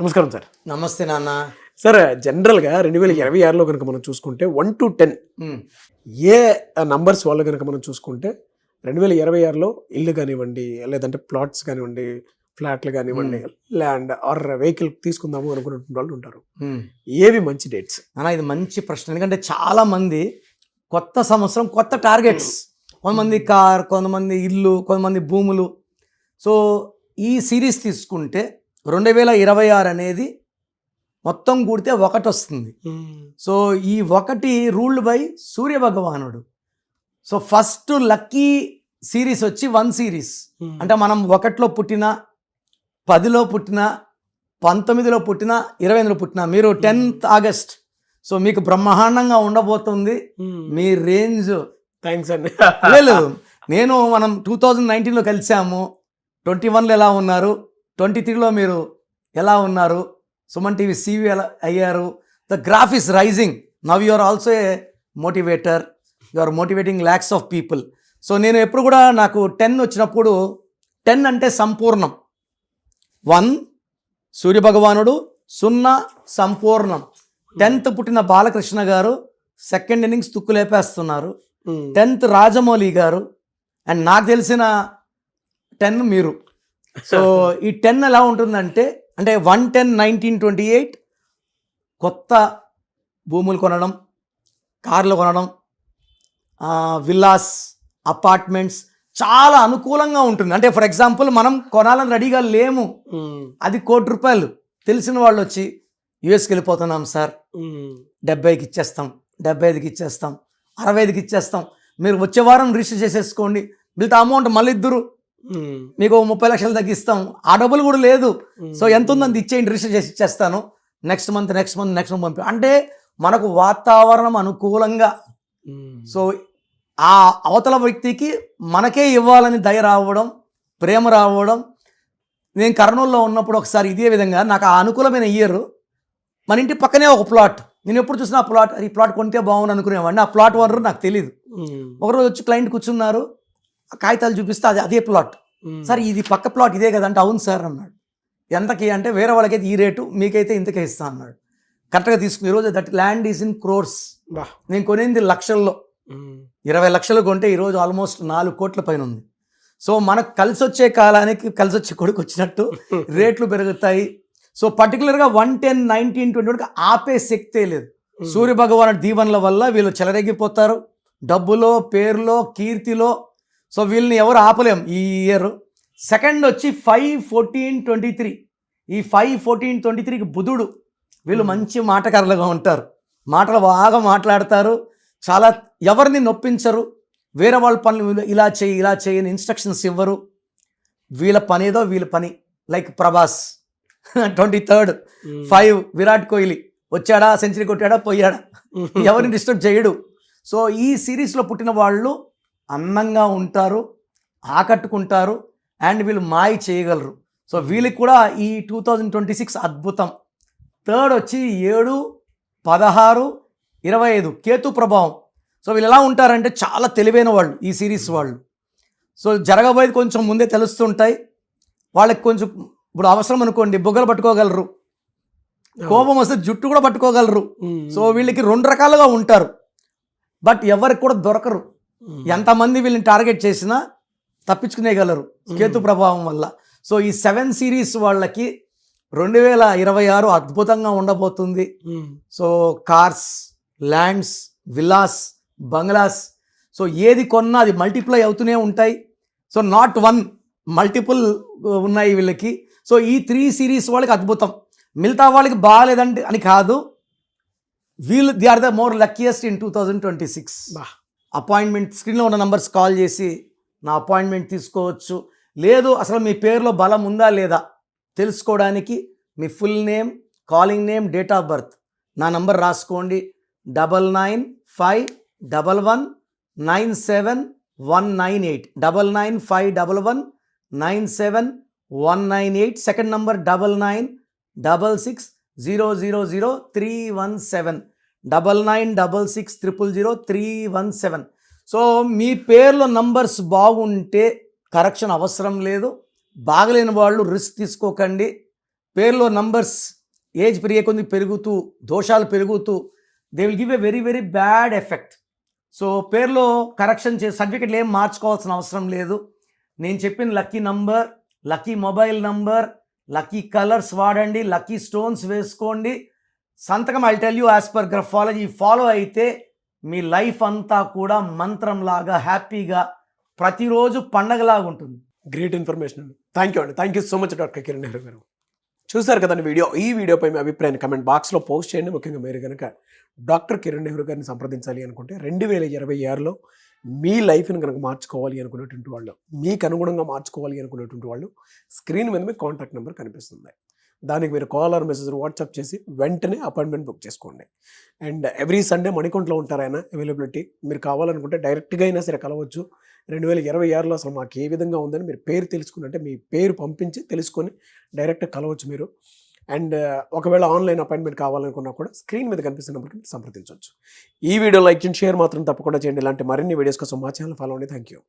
నమస్కారం సార్. నమస్తే నాన్న. సార్, జనరల్గా 2026లో కనుక మనం చూసుకుంటే 1 to 10 ఏ నంబర్స్ వాళ్ళు కనుక మనం చూసుకుంటే 2026లో ఇల్లు కానివ్వండి, లేదంటే ప్లాట్స్ కానివ్వండి, ఫ్లాట్లు కానివ్వండి, ల్యాండ్ ఆర్ వెహికల్ తీసుకుందాము అనుకున్నటువంటి వాళ్ళు ఉంటారు. ఏవి మంచి డేట్స్ అన్న, ఇది మంచి ప్రశ్న. ఎందుకంటే చాలా మంది కొత్త సంవత్సరం కొత్త టార్గెట్స్, కొంతమంది కార్, కొంతమంది ఇల్లు, కొంతమంది భూములు. సో ఈ సిరీస్ తీసుకుంటే 2026 అనేది మొత్తం కూడితే 1 వస్తుంది. సో ఈ 1 రూల్డ్ బై సూర్య భగవానుడు. సో ఫస్ట్ లక్కీ సిరీస్ వచ్చి 1 సిరీస్. అంటే మనం 1లో పుట్టినా, 10లో పుట్టినా, 19లో పుట్టినా, 28లో పుట్టినా, మీరు 10th ఆగస్ట్. సో మీకు బ్రహ్మాండంగా ఉండబోతుంది మీ రేంజ్. థ్యాంక్స్ అండి. లేదు, మనం 2019లో కలిసాము. 21లో ఎలా ఉన్నారు, 23లో మీరు ఎలా ఉన్నారు, సుమన్ టీవీ CV ఎలా అయ్యారు. The graph is rising. Now you are also a motivator. You are motivating lakhs of people. So నేను ఎప్పుడు కూడా నాకు 10 వచ్చినప్పుడు, 10 అంటే సంపూర్ణం. 1 సూర్యభగవానుడు, 0 సంపూర్ణం. 10th పుట్టిన బాలకృష్ణ గారు సెకండ్ ఇన్నింగ్స్ తుక్కు లేపేస్తున్నారు. 10th రాజమౌళి గారు, అండ్ నాకు తెలిసిన 10 మీరు. సో ఈ 10 ఎలా ఉంటుందంటే, అంటే 1/10/1928 కొత్త భూములు కొనడం, కార్లు కొనడం, విల్లాస్, అపార్ట్మెంట్స్ చాలా అనుకూలంగా ఉంటుంది. అంటే ఫర్ ఎగ్జాంపుల్ మనం కొనాలని రెడీగా లేము, అది ₹1,00,00,000. తెలిసిన వాళ్ళు వచ్చి యుఎస్కి వెళ్ళిపోతున్నాం సార్, 70కి ఇచ్చేస్తాం, 75కి ఇచ్చేస్తాం, 65కి ఇచ్చేస్తాం, మీరు వచ్చే వారం రిజిస్టర్ చేసేసుకోండి, మిగతా అమౌంట్ మళ్ళీ ఇద్దరు మీకు 30 లక్షలు తగ్గిస్తాం, ఆ డబ్బులు కూడా లేదు. సో ఎంత ఉందని ఇచ్చేయండి, రిజిస్టర్ చేసి ఇచ్చేస్తాను, నెక్స్ట్ మంత్ పంపి. అంటే మనకు వాతావరణం అనుకూలంగా, సో ఆ అవతల వ్యక్తికి మనకే ఇవ్వాలని దయ రావడం, ప్రేమ రావడం. నేను కర్నూలులో ఉన్నప్పుడు ఒకసారి ఇదే విధంగా నాకు ఆ అనుకూలమైన ఇయర్, మన ఇంటి పక్కనే ఒక ప్లాట్. నేను ఎప్పుడు చూసినా ఆ ప్లాట్, ఈ ప్లాట్ కొంటే బాగుంది అనుకునేవాడిని. ఆ ప్లాట్ ఓనర్ నాకు తెలియదు. ఒకరోజు వచ్చి క్లయింట్ కూర్చున్నారు, ఆ కాగితాలు చూపిస్తే అదే ప్లాట్. సార్ ఇది పక్క ప్లాట్ ఇదే కదా అంటే, అవును సార్ అన్నాడు. ఎంతకి అంటే, వేరే వాళ్ళకైతే ఈ రేటు, మీకైతే ఇంతకే ఇస్తా అన్నాడు. కరెక్ట్గా తీసుకుని ఈరోజు that land is in crores. నేను కొనింది లక్షల్లో, 20 లక్షలు కొంటే ఈరోజు ఆల్మోస్ట్ 4 కోట్ల పైన ఉంది. సో మనకు కలిసి వచ్చే కాలానికి కలిసి వచ్చే కొడుకు వచ్చినట్టు రేట్లు పెరుగుతాయి. సో పర్టికులర్గా 1/10/1928 ఆపే శక్తే లేదు. సూర్య భగవానుడి దీవెనల వల్ల వీళ్ళు చెలరేగిపోతారు, డబ్బులో, పేరులో, కీర్తిలో. సో వీళ్ళని ఎవరు ఆపలేం ఈ ఇయర్. సెకండ్ వచ్చి 5/14/23. ఈ 5/14/23కి బుధుడు. వీళ్ళు మంచి మాటకారులుగా ఉంటారు, మాటలు బాగా మాట్లాడతారు, చాలా ఎవరిని నొప్పించరు, వేరే వాళ్ళ పనులు ఇలా చేయి అని ఇన్స్ట్రక్షన్స్ ఇవ్వరు. వీళ్ళ పని ఏదో వీళ్ళ పని. లైక్ ప్రభాస్ 23rd 5 విరాట్ కోహ్లీ వచ్చాడా, సెంచరీ కొట్టాడా, పోయాడా, ఎవరిని డిస్టర్బ్ చేయడు. సో ఈ సిరీస్లో పుట్టిన వాళ్ళు అందంగా ఉంటారు, ఆకట్టుకుంటారు, అండ్ వీళ్ళు మాయ చేయగలరు. సో వీళ్ళకి కూడా ఈ 2026 అద్భుతం. థర్డ్ వచ్చి 7, 16, 25 కేతు ప్రభావం. సో వీళ్ళు ఎలా ఉంటారంటే చాలా తెలివైన వాళ్ళు ఈ సిరీస్ వాళ్ళు. సో జరగబోయేది కొంచెం ముందే తెలుస్తుంటాయి వాళ్ళకి. కొంచెం ఇప్పుడు అవసరం అనుకోండి, బుగ్గలు పట్టుకోగలరు, కోపం వస్తే జుట్టు కూడా పట్టుకోగలరు. సో వీళ్ళకి 2 రకాలుగా ఉంటారు, బట్ ఎవరికి కూడా దొరకరు. ఎంతమంది వీళ్ళని టార్గెట్ చేసినా తప్పించుకునేగలరు కేతు ప్రభావం వల్ల. సో ఈ 7 సిరీస్ వాళ్ళకి 2026 అద్భుతంగా ఉండబోతుంది. So cars, lands, villas, bungalows, so ఏది కొన్నా అది మల్టిప్లై అవుతూనే ఉంటాయి. సో నాట్ 1, మల్టిపుల్ ఉన్నాయి వీళ్ళకి. సో ఈ 3 సిరీస్ వాళ్ళకి అద్భుతం. మిగతా వాళ్ళకి బాగాలేదంటే అని కాదు, వీళ్ళు they are the more luckiest in 2026. Appointment స్క్రీన్లో ఉన్న నంబర్స్ కాల్ చేసి నా అపాయింట్మెంట్ తీసుకోవచ్చు. లేదు అసలు మీ పేరులో బలం ఉందా లేదా తెలుసుకోవడానికి మీ full name, calling name, date of birth, నా నంబర్ రాసుకోండి. 9951197198 9951197198. Second number 9966000317 9966000317. సో మీ పేర్లో నంబర్స్ బాగుంటే కరెక్షన్ అవసరం లేదు. బాగలేని వాళ్ళు రిస్క్ తీసుకోకండి. పేరులో నంబర్స్ ఏజ్ పెరిగే కొద్ది పెరుగుతూ దోషాలు పెరుగుతూ they will give a very very bad effect. So పేరులో కరెక్షన్ సర్టిఫికెట్లు ఏం మార్చుకోవాల్సిన అవసరం లేదు. నేను చెప్పిన lucky number, lucky mobile number, lucky colours వాడండి, లక్కీ స్టోన్స్ వేసుకోండి. సంతకం I tell you as per graphology follow అయితే మీ లైఫ్ అంతా కూడా మంత్రంలాగా హ్యాపీగా ప్రతిరోజు పండగలాగా ఉంటుంది. గ్రేట్ ఇన్ఫర్మేషన్ అండి. Thank you so much doctor Kiran Nehru గారు. చూసారు కదండి వీడియో. ఈ వీడియోపై మీ అభిప్రాయాన్ని కమెంట్ బాక్స్లో పోస్ట్ చేయండి. ముఖ్యంగా మీరు కనుక డాక్టర్ కిరణ్ నెహ్రూ గారిని సంప్రదించాలి అనుకుంటే 2026లో మీ లైఫ్ని కనుక మార్చుకోవాలి అనుకునేటువంటి వాళ్ళు, మీకు అనుగుణంగా మార్చుకోవాలి అనుకునేటువంటి వాళ్ళు స్క్రీన్ మీద మీ కాంటాక్ట్ నెంబర్ కనిపిస్తుంది. దానికి మీరు కాల్ ఆర్ మెసేజ్ వాట్సాప్ చేసి వెంటనే అపాయింట్మెంట్ బుక్ చేసుకోండి. అండ్ ఎవ్రీ సండే మణికొండలో ఉంటారు ఆయన అవైలబిలిటీ. మీరు కావాలనుకుంటే డైరెక్ట్గా అయినా సరే కలవచ్చు. 2026లో అసలు మాకు ఏ విధంగా ఉందని మీరు పేరు తెలుసుకున్నట్టే మీ పేరు పంపించి తెలుసుకొని డైరెక్ట్గా కలవచ్చు మీరు. అండ్ ఒకవేళ ఆన్లైన్ అపాయింట్మెంట్ కావాలనుకున్నా కూడా స్క్రీన్ మీద కనిపిస్తున్న నెంబర్కి మీరు సంప్రదించవచ్చు. ఈ వీడియో లైక్ చేయండి, షేర్ మాత్రం తప్పకుండా చేయండి. ఇలాంటి మరిన్ని వీడియోస్ కోసం మా ఛానల్ ఫాలో అవ్వండి. Thank you.